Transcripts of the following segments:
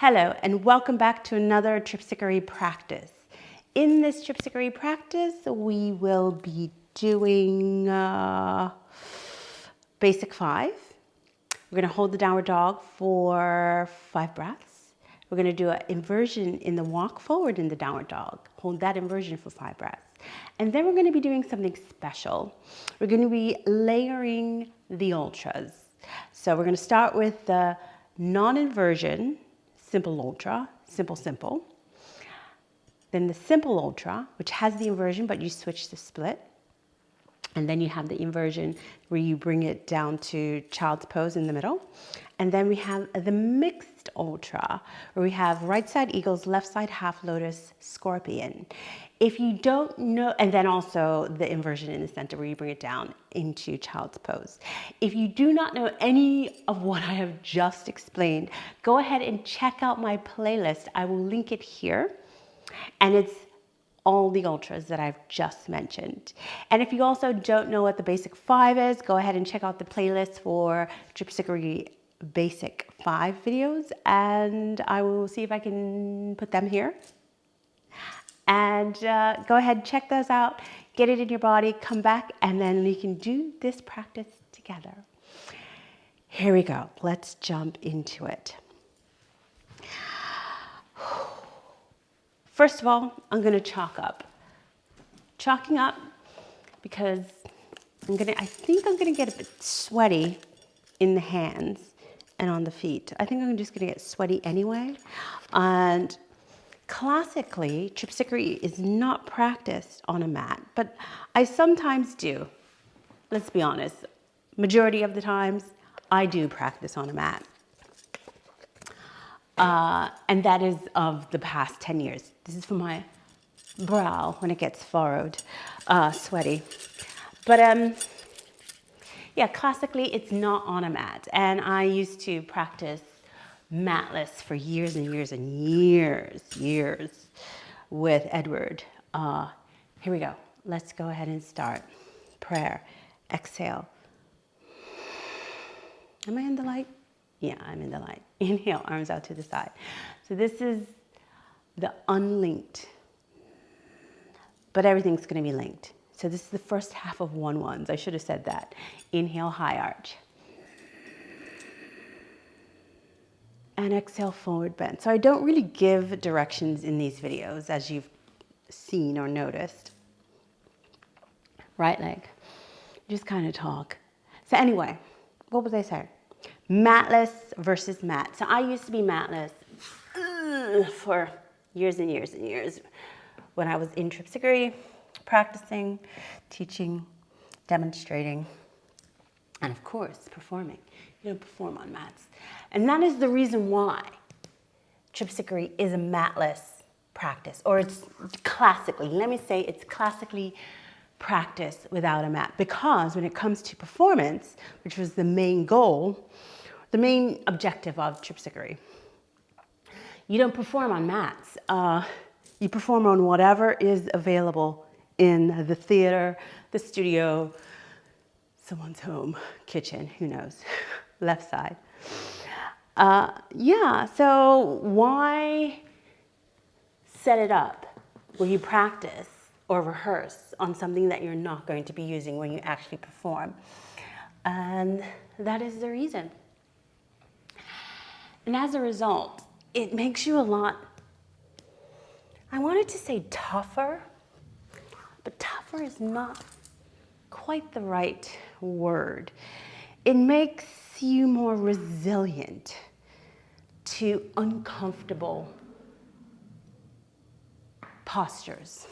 Hello and welcome back to another Tripsichore practice. In this Tripsichore practice, we will be doing basic 5. We're going to hold the downward dog for 5 breaths. We're going to do an inversion in the walk forward in the downward dog. Hold that inversion for 5 breaths. And then we're going to be doing something special. We're going to be layering the ultras. So we're going to start with the non-inversion, simple ultra, simple. Then the simple ultra, which has the inversion, but you switch the split. And then you have the inversion where you bring it down to child's pose in the middle. And then we have the mixed ultra, where we have right side eagles, left side half lotus, scorpion. If you don't know, and then also the inversion in the center where you bring it down into child's pose. If you do not know any of what I have just explained, go ahead and check out my playlist. I will link it here. And it's all the ultras that I've just mentioned. And if you also don't know what the basic 5 is, go ahead and check out the playlist for Tripsichore basic 5 videos, and I will see if I can put them here. And go ahead, check those out, get it in your body, come back, and then we can do this practice together. Here we go. Let's jump into it. First of all, I'm going to chalk up. Chalking up because I think I'm going to get a bit sweaty in the hands and on the feet. I think I'm just going to get sweaty anyway. And classically, Tripsichore is not practiced on a mat, but I sometimes do. Let's be honest. Majority of the times, I do practice on a mat. And that is of the past 10 years. This is for my brow when it gets furrowed, sweaty. But yeah, classically it's not on a mat. And I used to practice matless for years and years and years with Edward. Here we go. Let's go ahead and start. Prayer. Exhale. Am I in the light? Yeah, I'm in the light. Inhale, arms out to the side. So this is the unlinked, but everything's going to be linked. So this is the first half of 1-1s. I should have said that. Inhale, high arch. And exhale, forward bend. So I don't really give directions in these videos, as you've seen or noticed. Right leg. Just kind of talk. So anyway, what was I saying? Matless versus mat. So I used to be matless for years and years and years when I was in Tripsichore, practicing, teaching, demonstrating, and of course, performing. You don't perform on mats. And that is the reason why Tripsichore is a matless practice, or it's classically, let me say it's classically practiced without a mat, because when it comes to performance, which was the main goal, the main objective of Tripsichore, you don't perform on mats. You perform on whatever is available in the theater, the studio, someone's home, kitchen, who knows, left side. Yeah, so why set it up where you practice or rehearse on something that you're not going to be using when you actually perform? And that is the reason. And as a result, it makes you a lot, I wanted to say tougher, but tougher is not quite the right word. It makes you more resilient to uncomfortable postures.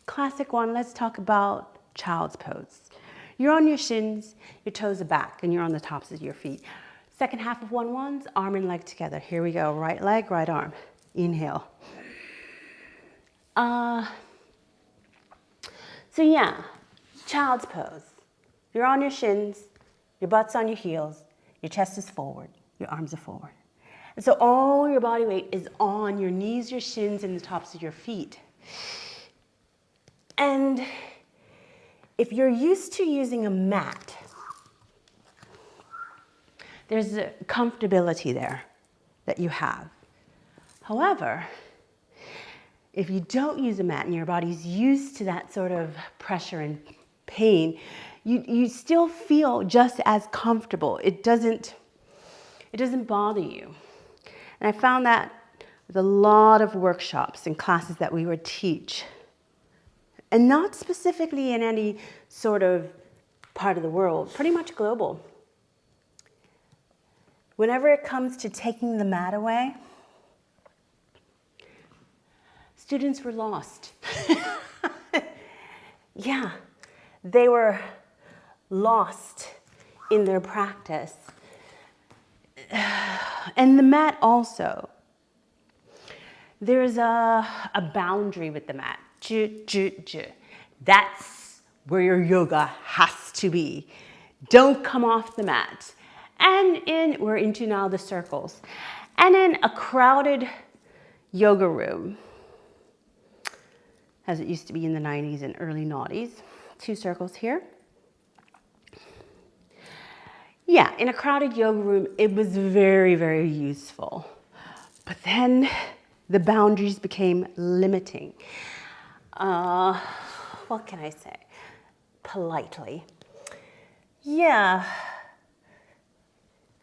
Classic one, let's talk about child's pose. You're on your shins, your toes are back, and you're on the tops of your feet. Second half of 1-1s, arm and leg together. Here we go, right leg, right arm. Inhale. So yeah, child's pose. You're on your shins, your butt's on your heels, your chest is forward, your arms are forward. And so all your body weight is on your knees, your shins, and the tops of your feet. And if you're used to using a mat, there's a comfortability there that you have. However, if you don't use a mat and your body's used to that sort of pressure and pain, you still feel just as comfortable. It doesn't bother you. And I found that with a lot of workshops and classes that we would teach, and not specifically in any sort of part of the world, pretty much global. Whenever it comes to taking the mat away, students were lost. Yeah, they were lost in their practice. And the mat also. There's a boundary with the mat. That's where your yoga has to be. Don't come off the mat. And we're into now the circles. And in a crowded yoga room, as it used to be in the 90s and early noughties, 2 circles here. Yeah, in a crowded yoga room, it was very, very useful. But then the boundaries became limiting. What can I say? Politely. Yeah.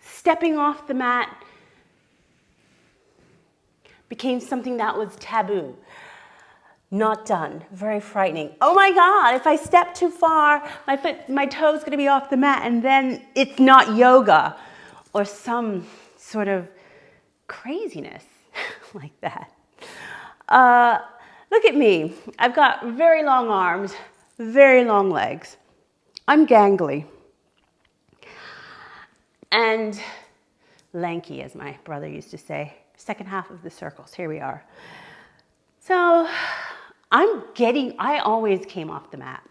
Stepping off the mat became something that was taboo. Not done. Very frightening. Oh my God, if I step too far, my toe's gonna be off the mat and then it's not yoga or some sort of craziness like that. Look at me. I've got very long arms, very long legs. I'm gangly. And lanky, as my brother used to say. Second half of the circles. Here we are. So I always came off the mat.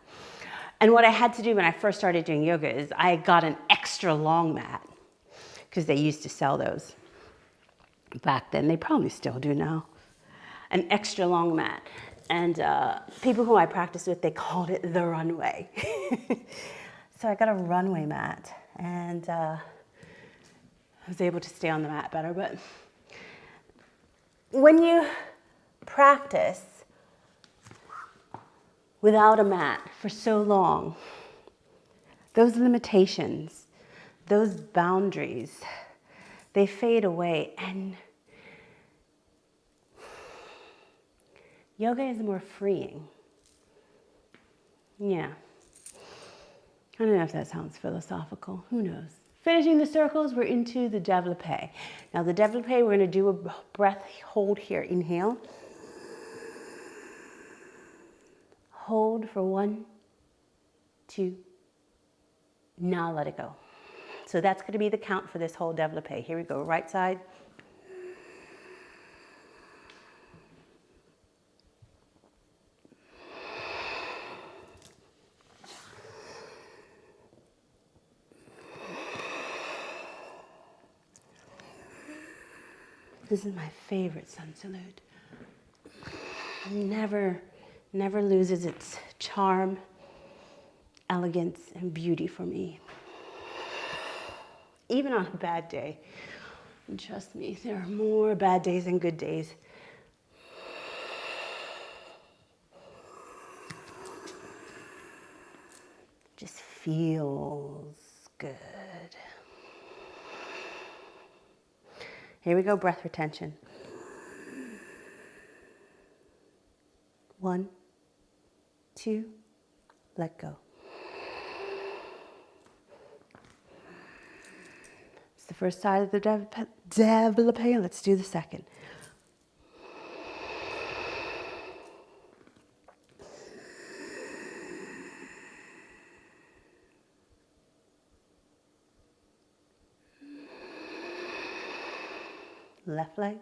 And what I had to do when I first started doing yoga is I got an extra long mat, because they used to sell those back then. They probably still do now. An extra long mat. And people who I practiced with, they called it the runway. So I got a runway mat, and I was able to stay on the mat better. But when you practice without a mat for so long, those limitations, those boundaries, they fade away, and yoga is more freeing. Yeah. I don't know if that sounds philosophical. Who knows? Finishing the circles, we're into the développé. Now the développé, we're going to do a breath hold here. Inhale. Hold for 1, 2. Now let it go. So that's going to be the count for this whole développé. Here we go. Right side. This is my favorite sun salute. Never loses its charm, elegance, and beauty for me. Even on a bad day. And trust me, there are more bad days than good days. Just feels good. Here we go, breath retention. 1, 2, let go. It's the first side of the développé. Let's do the second. Left leg.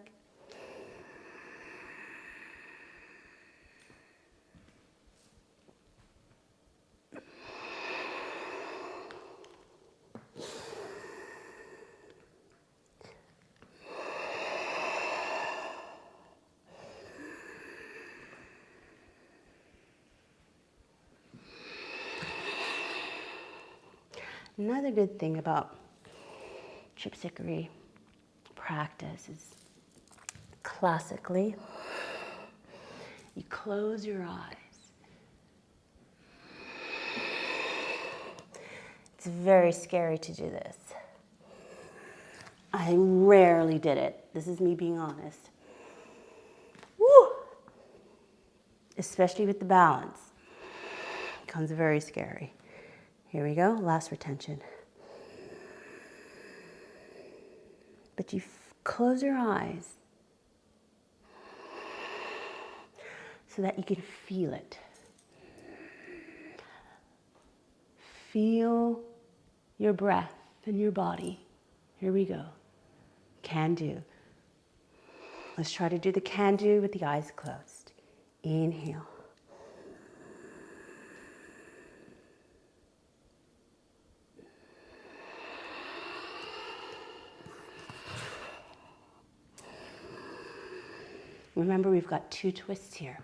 Another good thing about Tripsichore practice is classically, you close your eyes. It's very scary to do this. I rarely did it. This is me being honest. Woo! Especially with the balance. It becomes very scary. Here we go, last retention. But you close your eyes so that you can feel it. Feel your breath in your body. Here we go. Can do. Let's try to do the can do with the eyes closed. Inhale. Remember, we've got 2 twists here.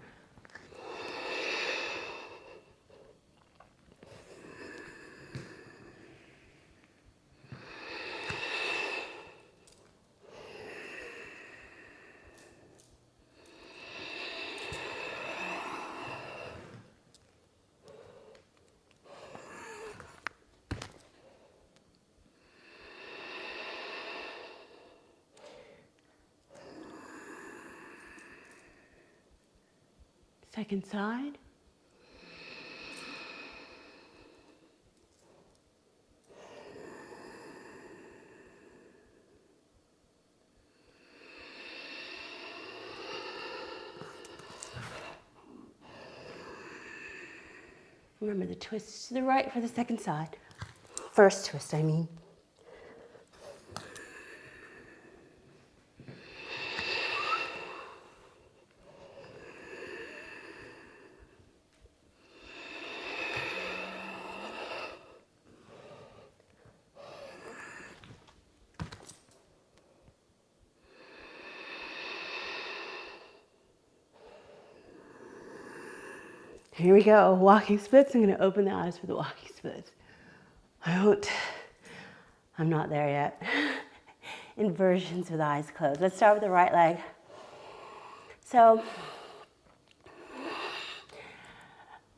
Second side. Remember the twist to the right for the second side. First twist, I mean. Here we go, walking splits. I'm gonna open the eyes for the walking splits. I'm not there yet. Inversions with eyes closed. Let's start with the right leg. So,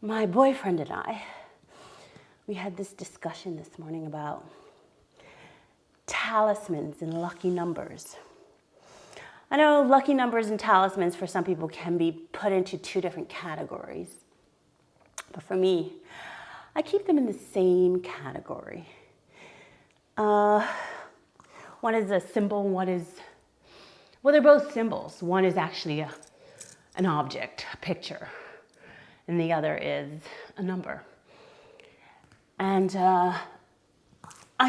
my boyfriend and I, we had this discussion this morning about talismans and lucky numbers. I know lucky numbers and talismans for some people can be put into 2 different categories. But for me, I keep them in the same category. One is a symbol, one is, well, they're both symbols. One is actually an object, a picture, and the other is a number. And I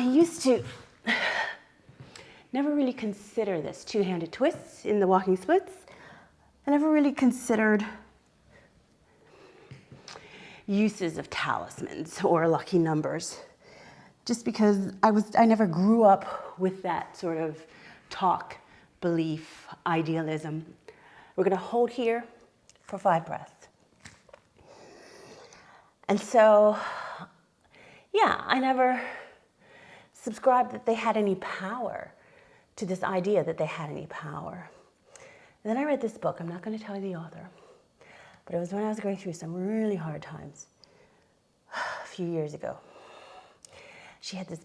used to never really consider this 2-handed twists in the walking splits. I never really considered uses of talismans or lucky numbers, just because I never grew up with that sort of talk, belief, idealism. We're gonna hold here for 5 breaths. And so, yeah, I never subscribed that they had any power, to this idea that they had any power. And then I read this book. I'm not gonna tell you the author, but it was when I was going through some really hard times a few years ago. She had this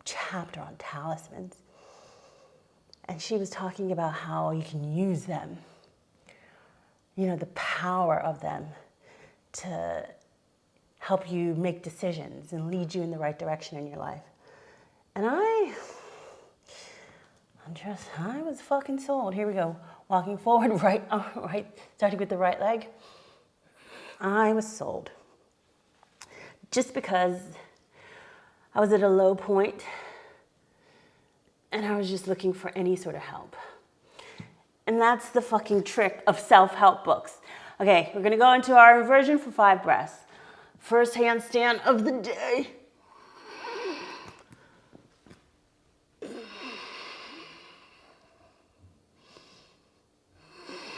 chapter on talismans, and she was talking about how you can use them, you know, the power of them to help you make decisions and lead you in the right direction in your life. And I was fucking sold. Here we go. Walking forward, right, starting with the right leg. I was sold. Just because I was at a low point and I was just looking for any sort of help. And that's the fucking trick of self-help books. Okay, we're gonna go into our inversion for 5 breaths. First handstand of the day.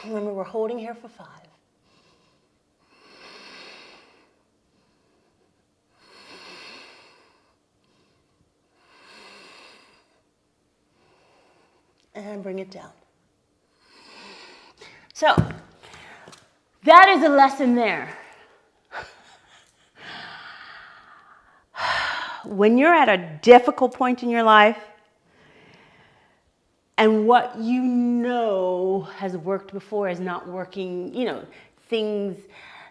Remember, we're holding here for 5. And bring it down. So that is a lesson there. When you're at a difficult point in your life and what you know has worked before is not working, you know, things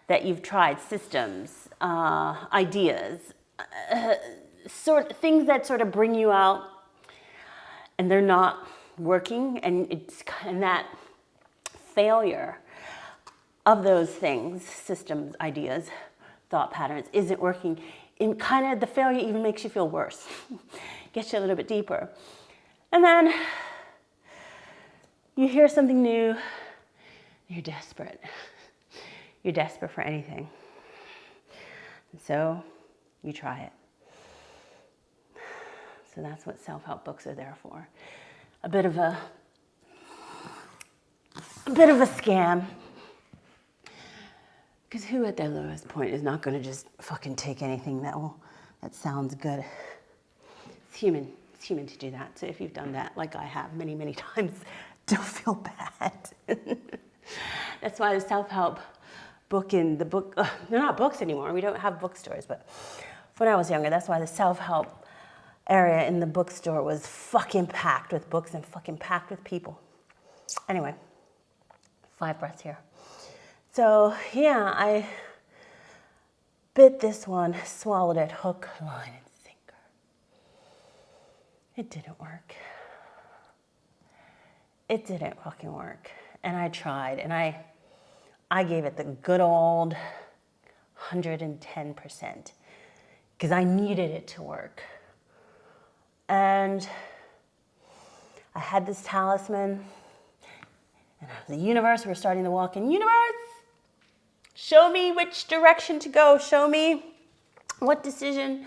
that you've tried, systems, ideas, things that sort of bring you out and they're not working, and that failure of those things, systems, ideas, thought patterns, isn't working. And kind of the failure even makes you feel worse, gets you a little bit deeper. And then you hear something new, you're desperate. You're desperate for anything. And so you try it. So that's what self-help books are there for. A bit of a scam. Because who at their lowest point is not going to just fucking take anything that sounds good? It's human. It's human to do that. So if you've done that, like I have many, many times, don't feel bad. That's why the self-help book in the book, they're not books anymore. We don't have bookstores, but when I was younger, that's why the self-help area in the bookstore was fucking packed with books and fucking packed with people. Anyway, 5 breaths here. So yeah, I bit this one, swallowed it, hook, line, and sinker. It didn't work. It didn't fucking work. And I tried, and I gave it the good old 110%, because I needed it to work. And I had this talisman, and the universe, we're starting to walk in. Universe, show me which direction to go. Show me what decision,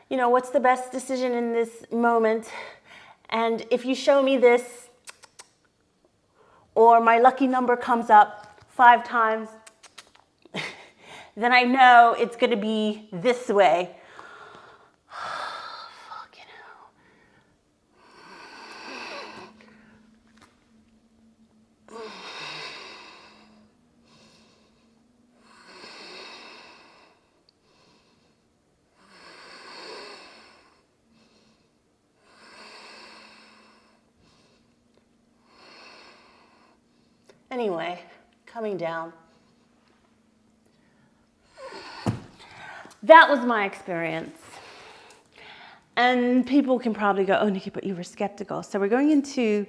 what's the best decision in this moment. And if you show me this, or my lucky number comes up 5 times, then I know it's going to be this way. Fucking hell. Anyway, coming down. That was my experience. And people can probably go, oh, Nikki, but you were skeptical. So we're going into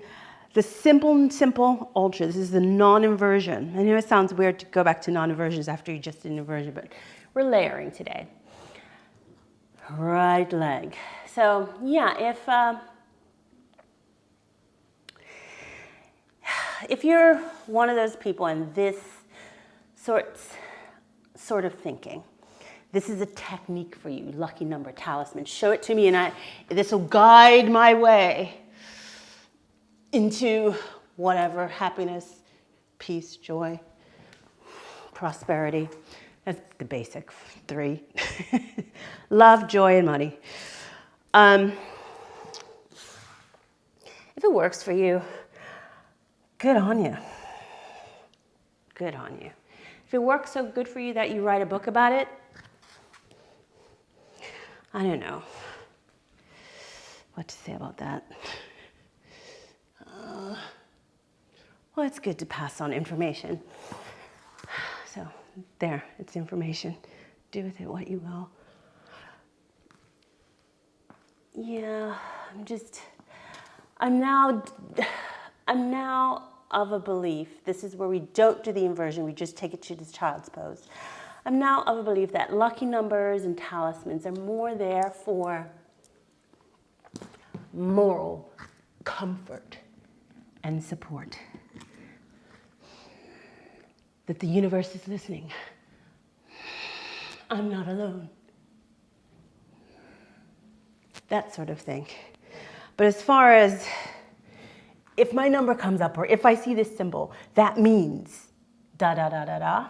the simple ultra. This is the non-inversion. I know it sounds weird to go back to non-inversions after you just did an inversion, but we're layering today. Right leg. So yeah, if you're one of those people in this sort of thinking, this is a technique for you, lucky number, talisman. Show it to me, and this will guide my way into whatever, happiness, peace, joy, prosperity. That's the basic 3. Love, joy, and money. If it works for you, good on you. Good on you. If it works so good for you that you write a book about it, I don't know what to say about that. Well, it's good to pass on information. So there, it's information. Do with it what you will. Yeah, I'm now of a belief, this is where we don't do the inversion, we just take it to the child's pose. I'm now of a belief that lucky numbers and talismans are more there for moral comfort and support. That the universe is listening. I'm not alone. That sort of thing. But as far as if my number comes up or if I see this symbol, that means da da da da da.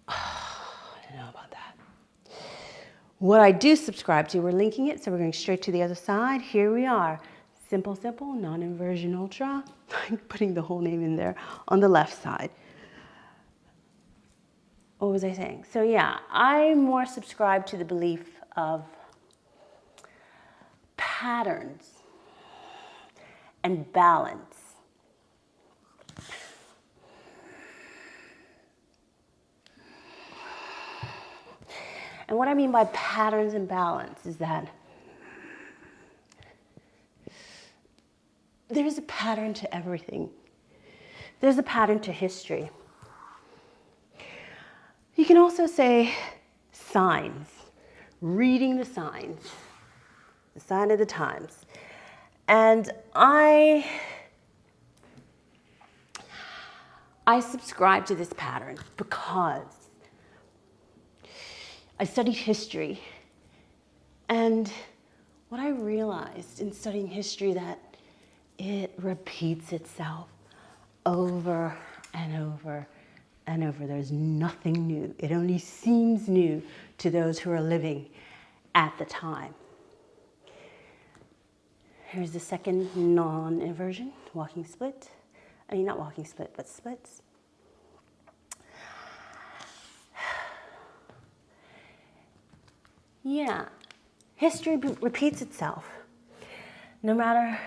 I don't know about that. What I do subscribe to, we're linking it, so we're going straight to the other side. Here we are. Simple, simple, non-inversion ultra. I'm putting the whole name in there on the left side. What was I saying? So yeah, I more subscribe to the belief of patterns and balance. And what I mean by patterns and balance is that there's a pattern to everything. There's a pattern to history. You can also say signs, reading the signs, the sign of the times. And I subscribe to this pattern because I studied history, and what I realized in studying history that it repeats itself over and over and over. There's nothing new. It only seems new to those who are living at the time. Here's the second non-inversion, walking split. I mean, not walking split, but splits. Yeah, history repeats itself, no matter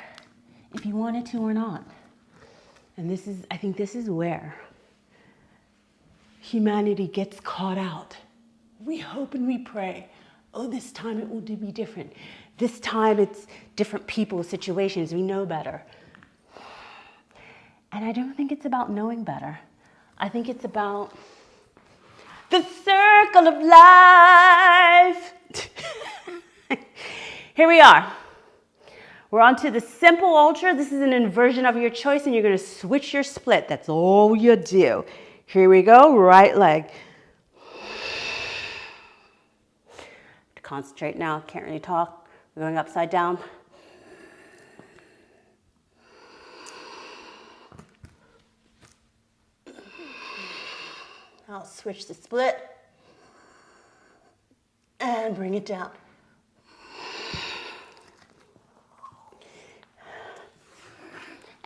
if you want it to or not. And I think this is where humanity gets caught out. We hope and we pray, oh, this time it will be different. This time it's different people, situations, we know better. And I don't think it's about knowing better. I think it's about the circle of life. Here we are. We're on to the simple ultra. This is an inversion of your choice, and you're going to switch your split. That's all you do. Here we go, right leg. Concentrate now, can't really talk. We're going upside down. I'll switch the split and bring it down.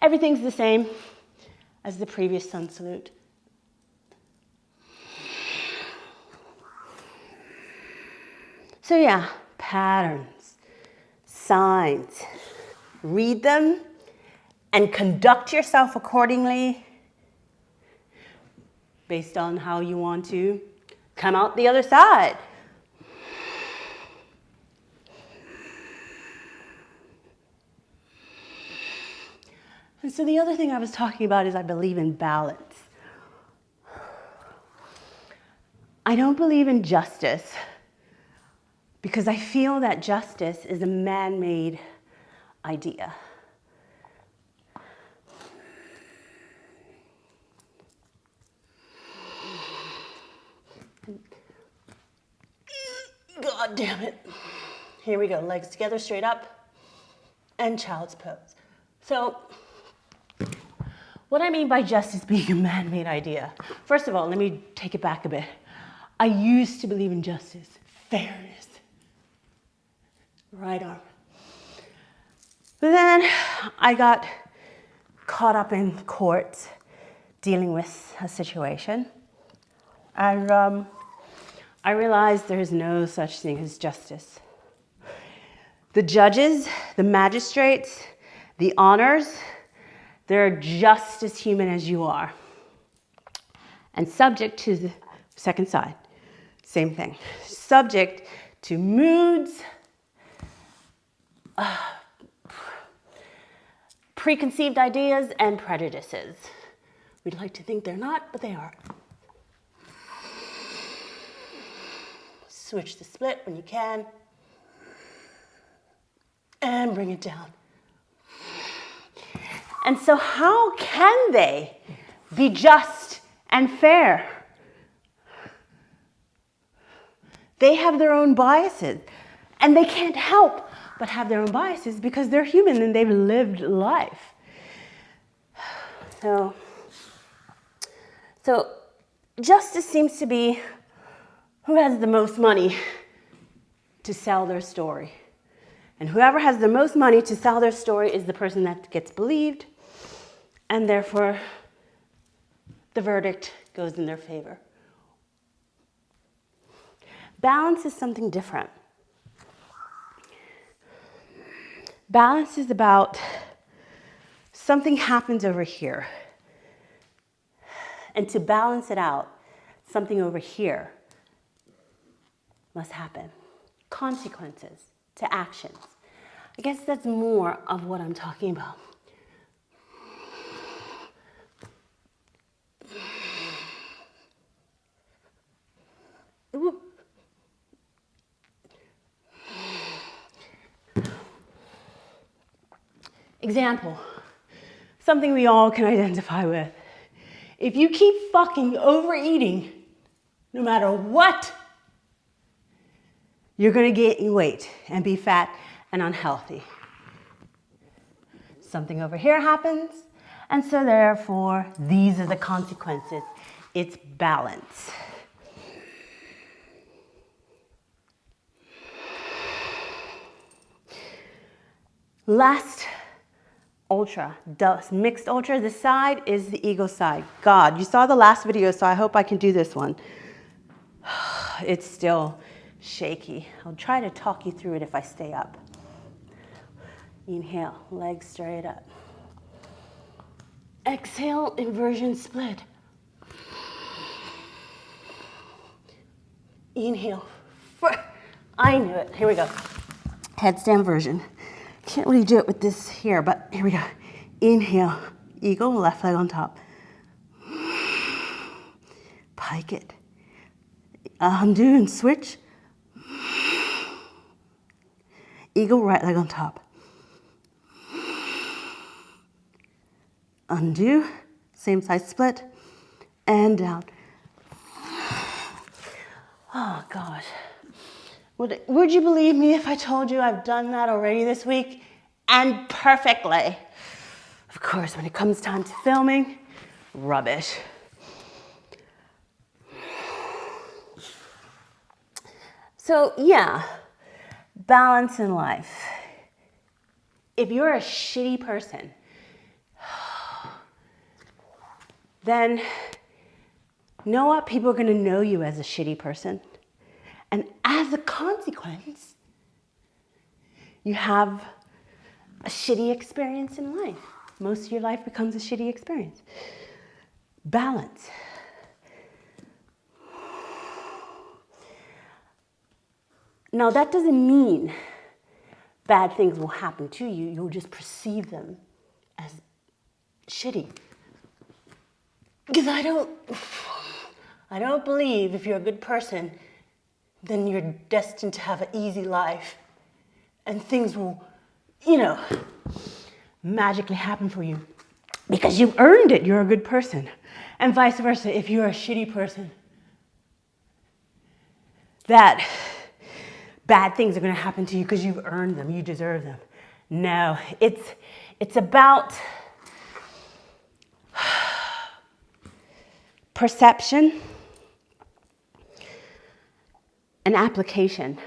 Everything's the same as the previous sun salute. So yeah, patterns, signs, read them and conduct yourself accordingly based on how you want to come out the other side. And so the other thing I was talking about is I believe in balance. I don't believe in justice because I feel that justice is a man-made idea. God damn it. Here we go, legs together, straight up, and child's pose. So, what I mean by justice being a man-made idea, first of all, let me take it back a bit. I used to believe in justice, fairness, right arm. But then I got caught up in court dealing with a situation, and I realized there's no such thing as justice. The judges, the magistrates, the honors, they're just as human as you are. And subject to the second side, same thing. Subject to moods, preconceived ideas, and prejudices. We'd like to think they're not, but they are. Switch the split when you can, and bring it down. And so how can they be just and fair? They have their own biases, and they can't help but have their own biases because they're human and they've lived life. So justice seems to be who has the most money to sell their story. And whoever has the most money to sell their story is the person that gets believed, and therefore the verdict goes in their favor. Balance is something different. Balance is about something happens over here. And to balance it out, something over here must happen. Consequences to actions. I guess that's more of what I'm talking about. Ooh. Example, something we all can identify with. If you keep fucking overeating, no matter what, you're gonna gain weight and be fat and unhealthy. Something over here happens, and so therefore, these are the consequences. It's balance. Last ultra, mixed ultra, this side is the ego side. God, you saw the last video, so I hope I can do this one. It's still shaky. I'll try to talk you through it if I stay up. Inhale, legs straight up. Exhale, inversion split. Inhale. I knew it. Here we go. Headstand version. Can't really do it with this here, but here we go. Inhale, eagle, left leg on top. Pike it. Undo and switch. Eagle, right leg on top. Undo, same side split, and down. Oh gosh. Would you believe me if I told you I've done that already this week? And perfectly. Of course, when it comes time to filming, rubbish. So yeah, balance in life. If you're a shitty person, then you know what? People are gonna know you as a shitty person. And as a consequence, you have a shitty experience in life. Most of your life becomes a shitty experience. Balance. Now, that doesn't mean bad things will happen to you. You'll just perceive them as shitty. Because I don't believe if you're a good person, then you're destined to have an easy life and things will, magically happen for you because you've earned it. You're a good person. And vice versa, if you're a shitty person, that bad things are going to happen to you because you've earned them. You deserve them. No, it's about perception and application.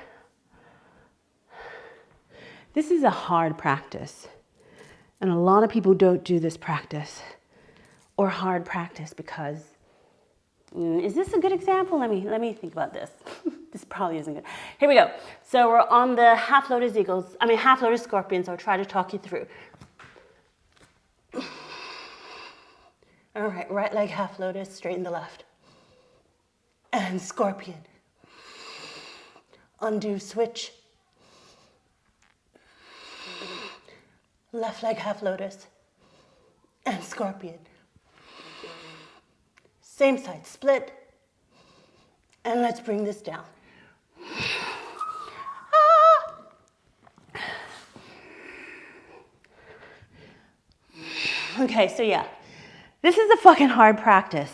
This is a hard practice, and a lot of people don't do this practice or hard practice because, is this a good example? Let me think about this. This probably isn't good. Here we go. So we're on the half lotus half lotus scorpion, so I'll try to talk you through. All right, right leg half lotus, straighten the left. And scorpion. Undo, switch. Left leg half lotus. And scorpion. Same side, split. And let's bring this down. Okay, so yeah, this is a fucking hard practice.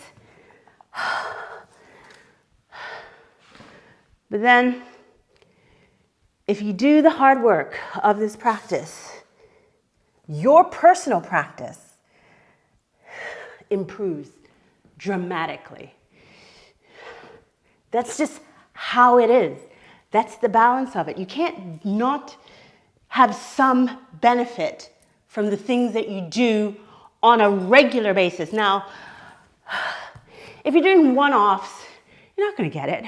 But then, if you do the hard work of this practice, your personal practice improves dramatically. That's just how it is. That's the balance of it. You can't not have some benefit from the things that you do on a regular basis. Now, if you're doing one-offs, you're not going to get it.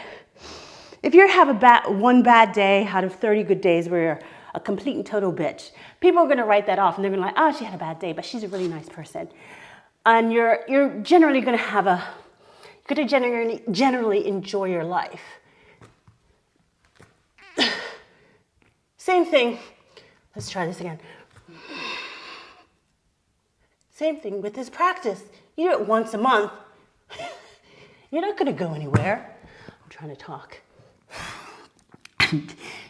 If you have one bad day out of 30 good days where you're a complete and total bitch, people are going to write that off and they're going to be like, oh, she had a bad day, but she's a really nice person. And you're generally going to generally enjoy your life. Same thing. Let's try this again. Same thing with this practice. You do it once a month. You're not going to go anywhere. I'm trying to talk.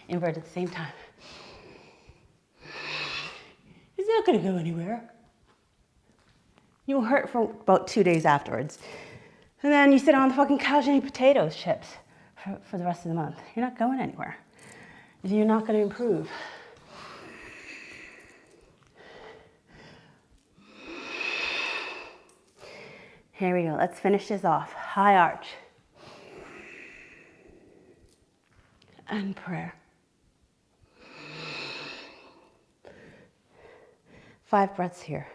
Invert at the same time. It's not going to go anywhere. You'll hurt for about 2 days afterwards. And then you sit on the fucking couch and eat potato chips for the rest of the month. You're not going anywhere. You're not going to improve. Here we go. Let's finish this off. High arch. And prayer. 5 breaths here.